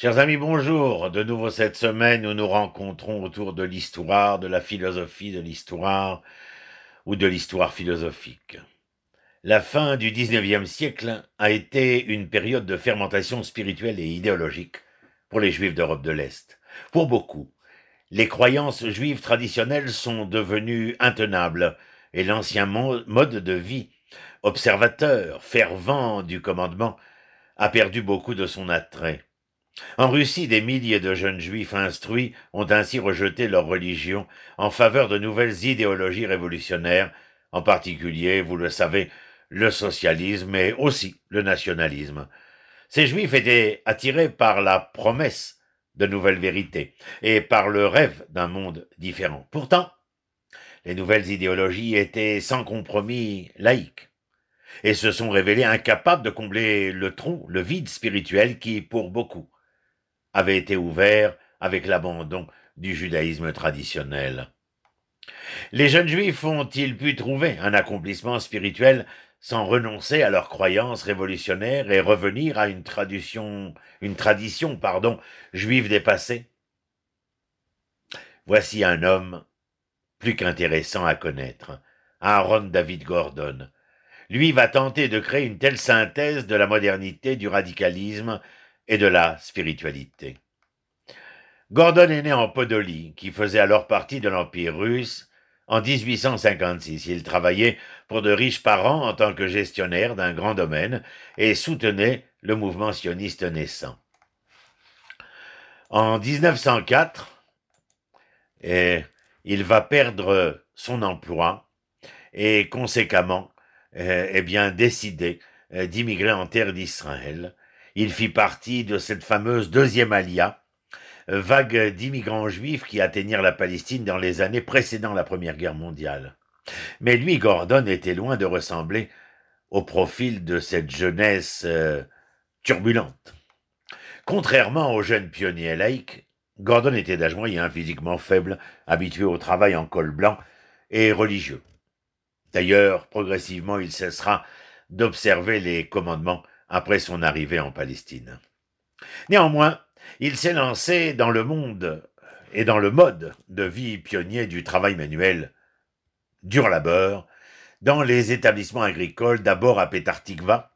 Chers amis, bonjour. De nouveau cette semaine, nous nous rencontrons autour de l'histoire, de la philosophie de l'histoire ou de l'histoire philosophique. La fin du XIXe siècle a été une période de fermentation spirituelle et idéologique pour les Juifs d'Europe de l'Est. Pour beaucoup, les croyances juives traditionnelles sont devenues intenables et l'ancien mode de vie, observateur, fervent du commandement, a perdu beaucoup de son attrait. En Russie, des milliers de jeunes juifs instruits ont ainsi rejeté leur religion en faveur de nouvelles idéologies révolutionnaires, en particulier, vous le savez, le socialisme et aussi le nationalisme. Ces juifs étaient attirés par la promesse de nouvelles vérités et par le rêve d'un monde différent. Pourtant, les nouvelles idéologies étaient sans compromis laïques et se sont révélées incapables de combler le trou, le vide spirituel qui, pour beaucoup, avait été ouvert avec l'abandon du judaïsme traditionnel. Les jeunes juifs ont-ils pu trouver un accomplissement spirituel sans renoncer à leurs croyances révolutionnaires et revenir à une tradition juive dépassée? Voici un homme plus qu'intéressant à connaître, Aaron David Gordon. Lui va tenter de créer une telle synthèse de la modernité, du radicalisme et de la spiritualité. Gordon est né en Podolie, qui faisait alors partie de l'Empire russe, en 1856. Il travaillait pour de riches parents en tant que gestionnaire d'un grand domaine et soutenait le mouvement sioniste naissant. En 1904, il va perdre son emploi et conséquemment décider d'immigrer en terre d'Israël. Il fit partie de cette fameuse deuxième alia, vague d'immigrants juifs qui atteignirent la Palestine dans les années précédant la Première Guerre mondiale. Mais lui, Gordon, était loin de ressembler au profil de cette jeunesse turbulente. Contrairement aux jeunes pionniers laïcs, Gordon était d'âge moyen, physiquement faible, habitué au travail en col blanc et religieux. D'ailleurs, progressivement, il cessera d'observer les commandements après son arrivée en Palestine. Néanmoins, il s'est lancé dans le monde et dans le mode de vie pionnier du travail manuel, dur labeur, dans les établissements agricoles, d'abord à Petah Tikva,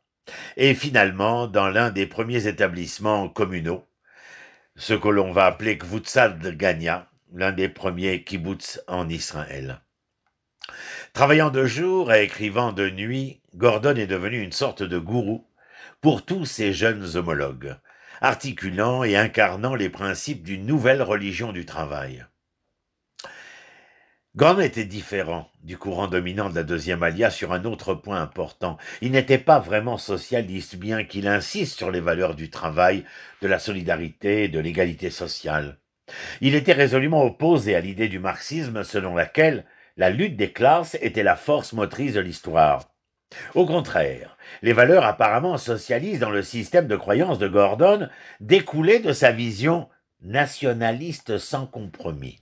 et finalement dans l'un des premiers établissements communaux, ce que l'on va appeler Kvutzat Gania, l'un des premiers kibbutz en Israël. Travaillant de jour et écrivant de nuit, Gordon est devenu une sorte de gourou pour tous ses jeunes homologues, articulant et incarnant les principes d'une nouvelle religion du travail. Gordon était différent du courant dominant de la deuxième alia sur un autre point important. Il n'était pas vraiment socialiste, bien qu'il insiste sur les valeurs du travail, de la solidarité et de l'égalité sociale. Il était résolument opposé à l'idée du marxisme selon laquelle la lutte des classes était la force motrice de l'histoire. Au contraire, les valeurs apparemment socialistes dans le système de croyance de Gordon découlaient de sa vision nationaliste sans compromis.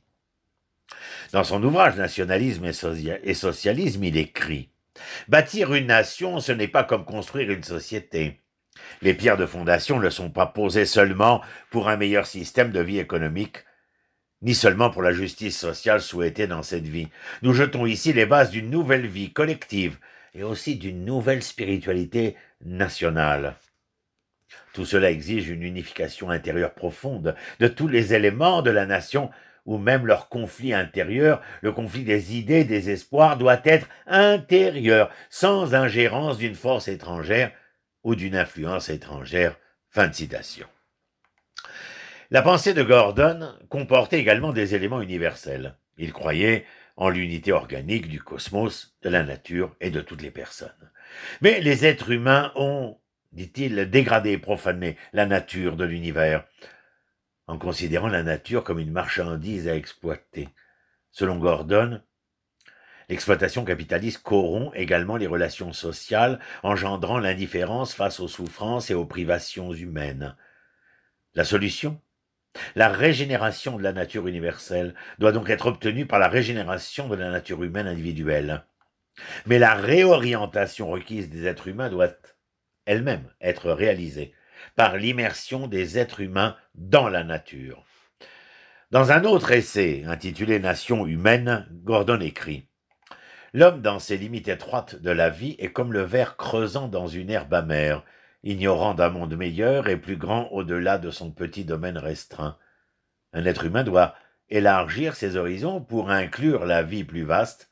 Dans son ouvrage Nationalisme et socialisme, il écrit « Bâtir une nation, ce n'est pas comme construire une société. Les pierres de fondation ne sont pas posées seulement pour un meilleur système de vie économique, ni seulement pour la justice sociale souhaitée dans cette vie. Nous jetons ici les bases d'une nouvelle vie collective et aussi d'une nouvelle spiritualité nationale. Tout cela exige une unification intérieure profonde de tous les éléments de la nation, ou même leur conflit intérieur, le conflit des idées, des espoirs, doit être intérieur, sans ingérence d'une force étrangère ou d'une influence étrangère. » Fin de citation. La pensée de Gordon comportait également des éléments universels. Il croyait en l'unité organique du cosmos, de la nature et de toutes les personnes. Mais les êtres humains ont, dit-il, dégradé et profané la nature de l'univers, en considérant la nature comme une marchandise à exploiter. Selon Gordon, l'exploitation capitaliste corrompt également les relations sociales, engendrant l'indifférence face aux souffrances et aux privations humaines. La solution ? La régénération de la nature universelle doit donc être obtenue par la régénération de la nature humaine individuelle. Mais la réorientation requise des êtres humains doit elle-même être réalisée par l'immersion des êtres humains dans la nature. Dans un autre essai, intitulé « Nation humaine », Gordon écrit « L'homme, dans ses limites étroites de la vie, est comme le ver creusant dans une herbe amère, ignorant d'un monde meilleur et plus grand au-delà de son petit domaine restreint. Un être humain doit élargir ses horizons pour inclure la vie plus vaste,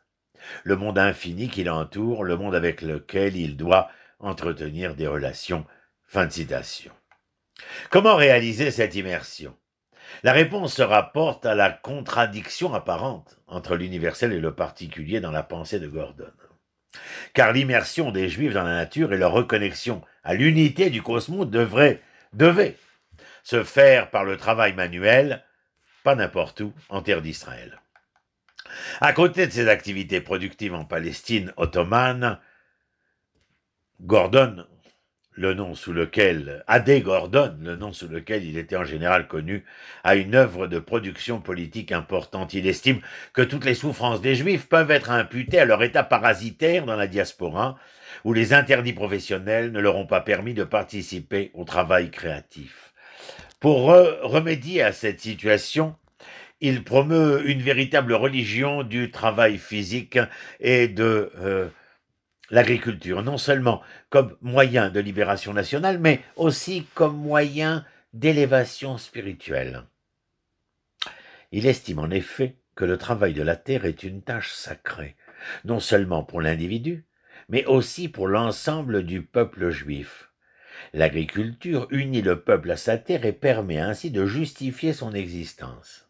le monde infini qui l'entoure, le monde avec lequel il doit entretenir des relations. » Fin de citation. Comment réaliser cette immersion? La réponse se rapporte à la contradiction apparente entre l'universel et le particulier dans la pensée de Gordon. Car l'immersion des Juifs dans la nature et leur reconnexion à l'unité du cosmos devait se faire par le travail manuel, pas n'importe où, en terre d'Israël. À côté de ses activités productives en Palestine ottomane, Gordon, Adé Gordon, le nom sous lequel il était en général connu, a une œuvre de production politique importante. Il estime que toutes les souffrances des Juifs peuvent être imputées à leur état parasitaire dans la diaspora, où les interdits professionnels ne leur ont pas permis de participer au travail créatif. Pour remédier à cette situation, il promeut une véritable religion du travail physique et de l'agriculture, non seulement comme moyen de libération nationale, mais aussi comme moyen d'élévation spirituelle. Il estime en effet que le travail de la terre est une tâche sacrée, non seulement pour l'individu, mais aussi pour l'ensemble du peuple juif. L'agriculture unit le peuple à sa terre et permet ainsi de justifier son existence.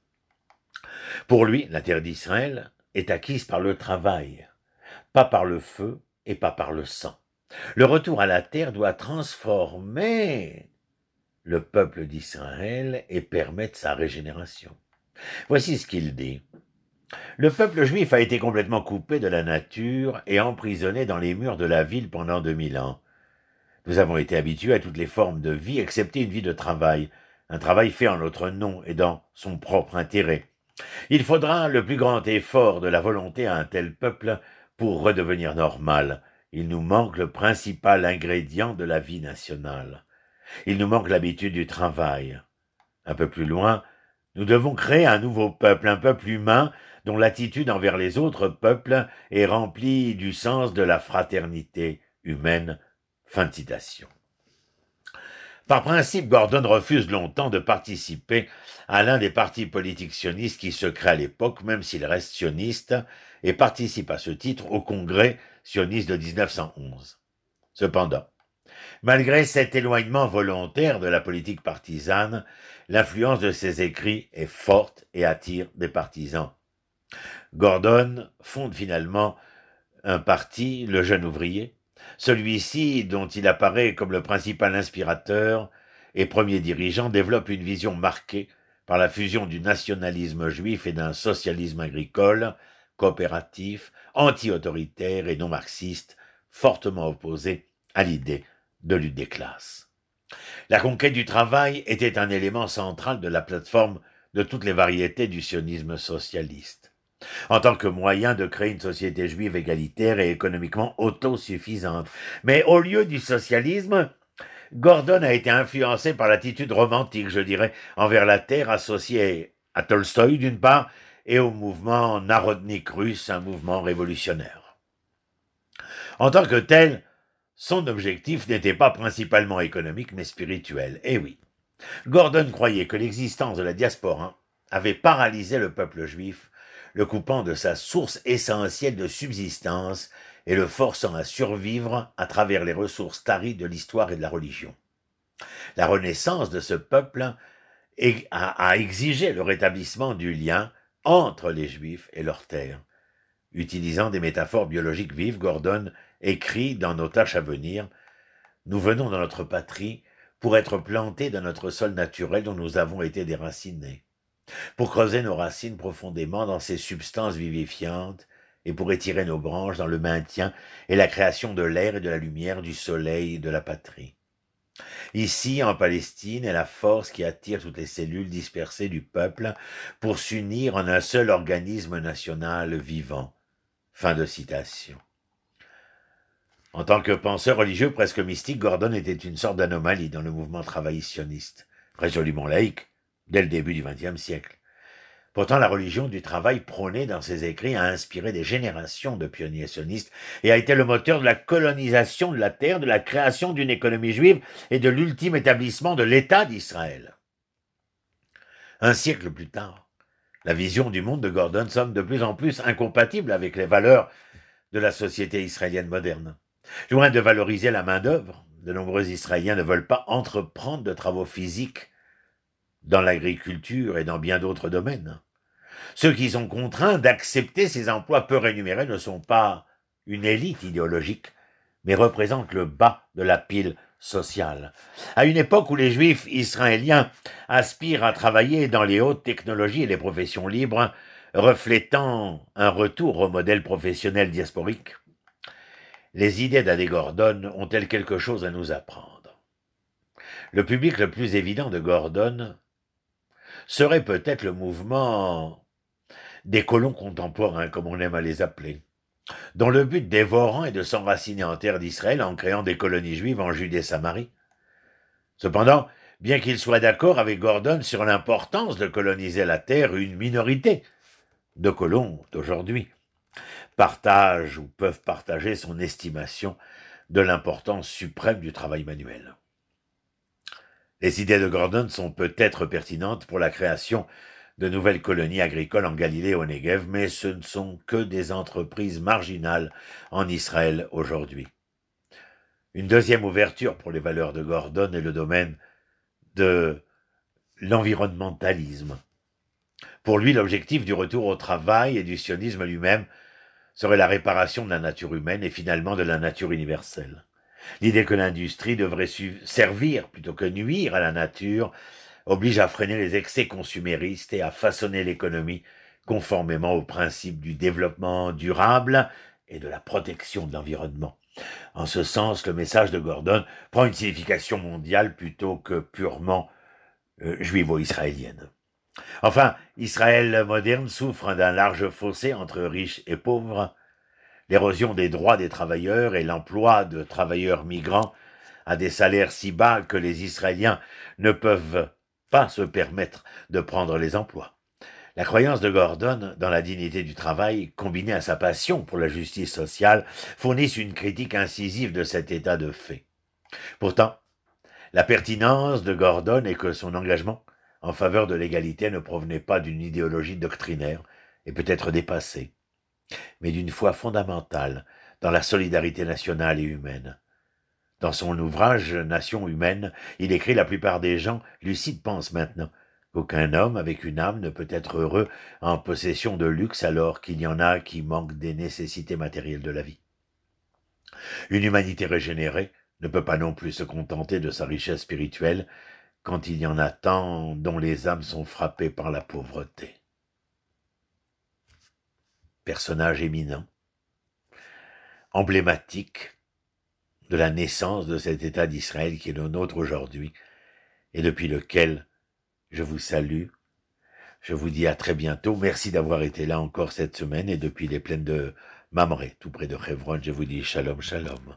Pour lui, la terre d'Israël est acquise par le travail, pas par le feu et pas par le sang. Le retour à la terre doit transformer le peuple d'Israël et permettre sa régénération. Voici ce qu'il dit. Le peuple juif a été complètement coupé de la nature et emprisonné dans les murs de la ville pendant 2000 ans. Nous avons été habitués à toutes les formes de vie, excepté une vie de travail, un travail fait en notre nom et dans son propre intérêt. Il faudra le plus grand effort de la volonté à un tel peuple pour redevenir normal. Il nous manque le principal ingrédient de la vie nationale. Il nous manque l'habitude du travail. Un peu plus loin, nous devons créer un nouveau peuple, un peuple humain dont l'attitude envers les autres peuples est remplie du sens de la fraternité humaine. Fin de citation. Par principe, Gordon refuse longtemps de participer à l'un des partis politiques sionistes qui se créent à l'époque, même s'il reste sioniste, et participe à ce titre au congrès sioniste de 1911. Cependant, malgré cet éloignement volontaire de la politique partisane, l'influence de ses écrits est forte et attire des partisans. Gordon fonde finalement un parti, le Jeune Ouvrier. Celui-ci, dont il apparaît comme le principal inspirateur et premier dirigeant, développe une vision marquée par la fusion du nationalisme juif et d'un socialisme agricole, coopératif, anti-autoritaire et non marxiste, fortement opposé à l'idée de lutte des classes. La conquête du travail était un élément central de la plateforme de toutes les variétés du sionisme socialiste. En tant que moyen de créer une société juive égalitaire et économiquement autosuffisante. Mais au lieu du socialisme, Gordon a été influencé par l'attitude romantique, je dirais, envers la terre associée à Tolstoï d'une part et au mouvement narodnik russe, un mouvement révolutionnaire. En tant que tel, son objectif n'était pas principalement économique mais spirituel. Eh oui, Gordon croyait que l'existence de la diaspora avait paralysé le peuple juif, le coupant de sa source essentielle de subsistance et le forçant à survivre à travers les ressources taries de l'histoire et de la religion. La renaissance de ce peuple a exigé le rétablissement du lien entre les Juifs et leur terre. Utilisant des métaphores biologiques vives, Gordon écrit dans Nos tâches à venir « Nous venons dans notre patrie pour être plantés dans notre sol naturel dont nous avons été déracinés, pour creuser nos racines profondément dans ces substances vivifiantes et pour étirer nos branches dans le maintien et la création de l'air et de la lumière, du soleil et de la patrie. Ici, en Palestine, est la force qui attire toutes les cellules dispersées du peuple pour s'unir en un seul organisme national vivant. » Fin de citation. En tant que penseur religieux presque mystique, Gordon était une sorte d'anomalie dans le mouvement travailliste sioniste, résolument laïque, dès le début du XXe siècle. Pourtant, la religion du travail prônée dans ses écrits a inspiré des générations de pionniers sionistes et a été le moteur de la colonisation de la terre, de la création d'une économie juive et de l'ultime établissement de l'État d'Israël. Un siècle plus tard, la vision du monde de Gordon semble de plus en plus incompatible avec les valeurs de la société israélienne moderne. Loin de valoriser la main-d'œuvre, de nombreux Israéliens ne veulent pas entreprendre de travaux physiques dans l'agriculture et dans bien d'autres domaines. Ceux qui sont contraints d'accepter ces emplois peu rémunérés ne sont pas une élite idéologique, mais représentent le bas de la pile sociale. À une époque où les Juifs israéliens aspirent à travailler dans les hautes technologies et les professions libres, reflétant un retour au modèle professionnel diasporique, les idées d'Adé Gordon ont-elles quelque chose à nous apprendre? Le public le plus évident de Gordon serait peut-être le mouvement des colons contemporains, comme on aime à les appeler, dont le but dévorant est de s'enraciner en terre d'Israël en créant des colonies juives en Judée-Samarie. Cependant, bien qu'il soit d'accord avec Gordon sur l'importance de coloniser la terre, une minorité de colons d'aujourd'hui partagent ou peuvent partager son estimation de l'importance suprême du travail manuel. Les idées de Gordon sont peut-être pertinentes pour la création de nouvelles colonies agricoles en Galilée et au Negev, mais ce ne sont que des entreprises marginales en Israël aujourd'hui. Une deuxième ouverture pour les valeurs de Gordon est le domaine de l'environnementalisme. Pour lui, l'objectif du retour au travail et du sionisme lui-même serait la réparation de la nature humaine et finalement de la nature universelle. L'idée que l'industrie devrait servir plutôt que nuire à la nature oblige à freiner les excès consuméristes et à façonner l'économie conformément aux principes du développement durable et de la protection de l'environnement. En ce sens, le message de Gordon prend une signification mondiale plutôt que purement juivo-israélienne. Enfin, Israël moderne souffre d'un large fossé entre riches et pauvres. L'érosion des droits des travailleurs et l'emploi de travailleurs migrants à des salaires si bas que les Israéliens ne peuvent pas se permettre de prendre les emplois. La croyance de Gordon dans la dignité du travail, combinée à sa passion pour la justice sociale, fournissent une critique incisive de cet état de fait. Pourtant, la pertinence de Gordon est que son engagement en faveur de l'égalité ne provenait pas d'une idéologie doctrinaire et peut-être dépassée, mais d'une foi fondamentale dans la solidarité nationale et humaine. Dans son ouvrage « Nation humaine », il écrit « La plupart des gens lucides pensent maintenant qu'aucun homme avec une âme ne peut être heureux en possession de luxe alors qu'il y en a qui manquent des nécessités matérielles de la vie. Une humanité régénérée ne peut pas non plus se contenter de sa richesse spirituelle quand il y en a tant dont les âmes sont frappées par la pauvreté. » Personnage éminent, emblématique de la naissance de cet État d'Israël qui est le nôtre aujourd'hui et depuis lequel je vous salue. Je vous dis à très bientôt. Merci d'avoir été là encore cette semaine et depuis les plaines de Mamré, tout près de Hebron, je vous dis shalom, shalom.